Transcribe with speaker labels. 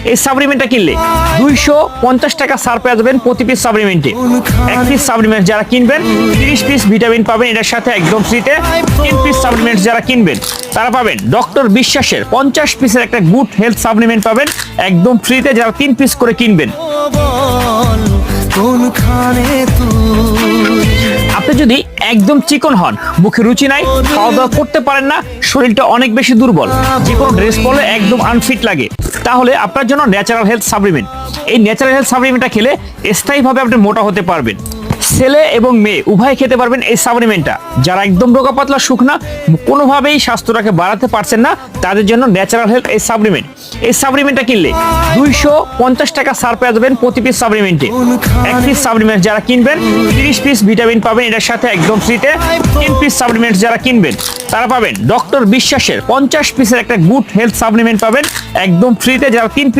Speaker 1: এই সাপ্লিমেন্টটা কিনলে 250 টাকা ছাড় পেয়ে যাবেন প্রতি পিস সাপ্লিমেন্টে। এক পিস সাপ্লিমেন্ট যারা কিনবেন 30 পিস ভিটামিন পাবেন এটার সাথে একদম ফ্রিতে। 3 পিস সাপ্লিমেন্ট যারা কিনবেন তারা পাবেন ডক্টর বিশ্বাসের 50 পিসের একটা গুড হেলথ সাপ্লিমেন্ট পাবেন একদম ফ্রিতে যারা 3 পিস করে কিনবেন। আপনি যদি একদম চিকন হন, মুখে রুচি নাই, খাওয়া দাওয়া করতে পারেন না, শরীরটা অনেক বেশি দুর্বল, যে কোনো ড্রেস পরলে একদম আনফিট লাগে, তাহলে আপনার জন্য ন্যাচারাল হেলথ সাপ্লিমেন্ট। এই ন্যাচারাল হেলথ সাপ্লিমেন্টটা খেলে স্থায়ীভাবে আপনি মোটা হতে পারবেন। ছেলে এবং মেয়ে উভয় খেতে পারবেন এই সাপ্লিমেন্টটা। যারা একদম রোগা পাতলা শুকনা, কোনোভাবেই স্বাস্থ্যটাকে বাড়াতে পারছেন না, তাদের জন্য ন্যাচারাল হেলথ এই সাপ্লিমেন্ট। এই সাপ্লিমেন্টটা কিনলে 250 টাকা ছাড় পেয়ে যাবেন প্রতি পিস সাপ্লিমেন্টে। এক পিস সাপ্লিমেন্ট যারা কিনবেন 30 পিস ভিটামিন পাবেন এটার সাথে একদম ফ্রিতে। 3 পিস সাপ্লিমেন্ট যারা কিনবেন তারা পাবেন ডক্টর বিশ্বাসের 50 পিসের একটা গুড হেলথ সাপ্লিমেন্ট পাবেন একদম ফ্রিতে যারা 3